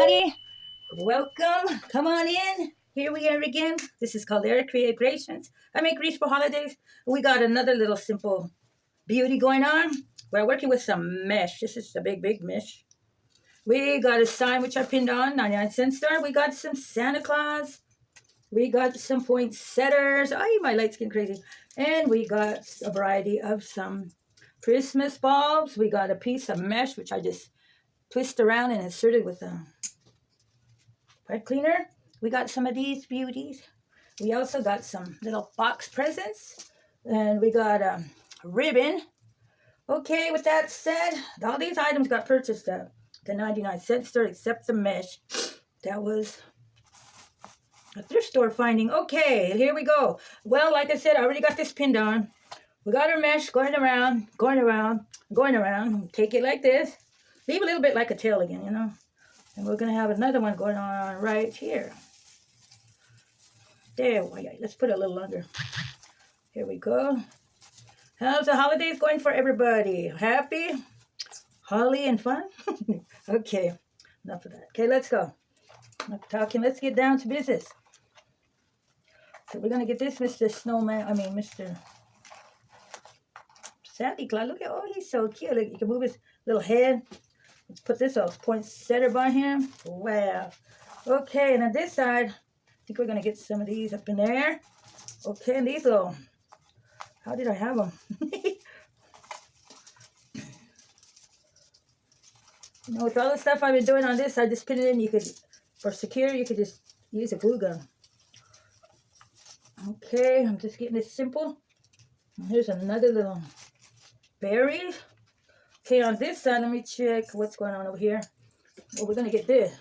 everybody. Welcome. Come on in. Here we are again. This is Caldera Creations. I make wreaths for holidays. We got another little simple beauty going on. We're working with some mesh. This is the big mesh. We got a sign which I pinned on, 99-cent store. We got some Santa Claus. We got some poinsettias. Oh, my light's getting crazy. And we got a variety of some Christmas bulbs. We got a piece of mesh, which I just twist around and insert it with a pipe cleaner. We got some of these beauties. We also got some little box presents. And we got a ribbon. Okay, with that said, all these items got purchased at the 99-cent store except the mesh. That was a thrift store finding. Okay, here we go. Well, like I said, I already got this pinned on. We got our mesh going around. Take it like this. Leave a little bit like a tail again, you know. And we're going to have another one going on right here. There, let's put it a little under. Here we go. How's the holidays going for everybody? Happy? Holly and fun? Okay, enough of that. Okay, let's go. Enough talking. Let's get down to business. So we're going to get this Mr. Mr. Santa Claus. Look at, oh, he's so cute. Look, you can move his little head. Let's put this little poinsettia by him. Wow. Okay, and on this side, I think we're going to get some of these up in there. Okay, and these little, how did I have them? You know, with all the stuff I've been doing on this, I just put it in. You could, for secure, you could just use a glue gun. Okay, I'm just getting it simple. And here's another little berry. Okay, on this side, let me check what's going on over here. Well, we're going to get this.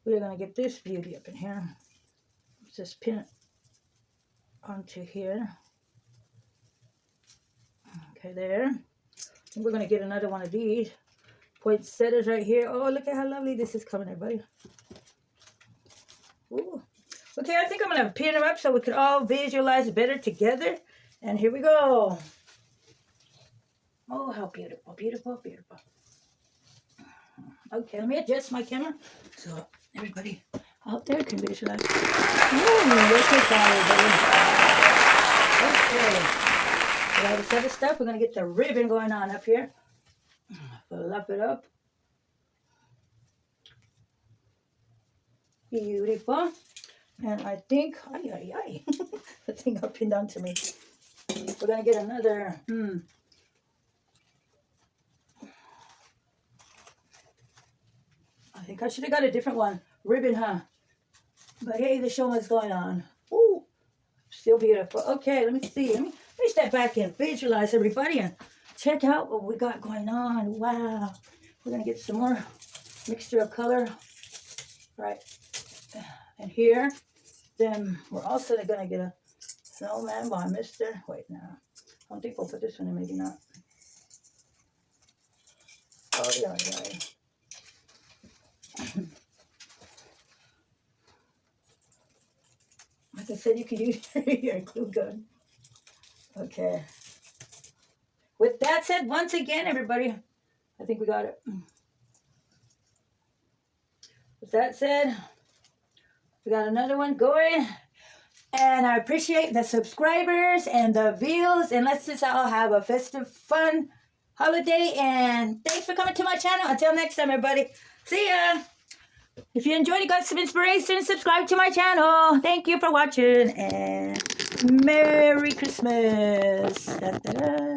We're going to get this beauty up in here. Let's just pin it onto here. Okay, there. And we're going to get another one of these poinsettias right here. Oh, look at how lovely this is coming, everybody. Ooh. Okay, I think I'm going to pin them up so we can all visualize better together. And here we go. Oh, how beautiful, beautiful, beautiful. Okay, let me adjust my camera so everybody out there can visualize. Ooh, look at that, everybody. Okay, with all this other stuff, we're going to get the ribbon going on up here. Fluff it up. Beautiful. And I think, the thing got pinned onto me. We're going to get another, I think I should have got a different one. Ribbon, huh? But hey, the show is going on. Ooh, still beautiful. Okay, let me see. Let me step back and visualize everybody and check out what we got going on. Wow. We're going to get some more mixture of color right and here. Then we're also going to get a snowman by Mr. Wait, no. I don't think we'll put this one in. Maybe not. Oh, yeah. Like I said, you can use your glue gun. Okay. With that said, once again, everybody, I think we got it. With that said, we got another one going. And I appreciate the subscribers and the views. And let's just all have a festive, fun holiday. And thanks for coming to my channel. Until next time, everybody. See ya. If you enjoyed it, got some inspiration, subscribe to my channel. Thank you for watching. And Merry Christmas. Da, da, da.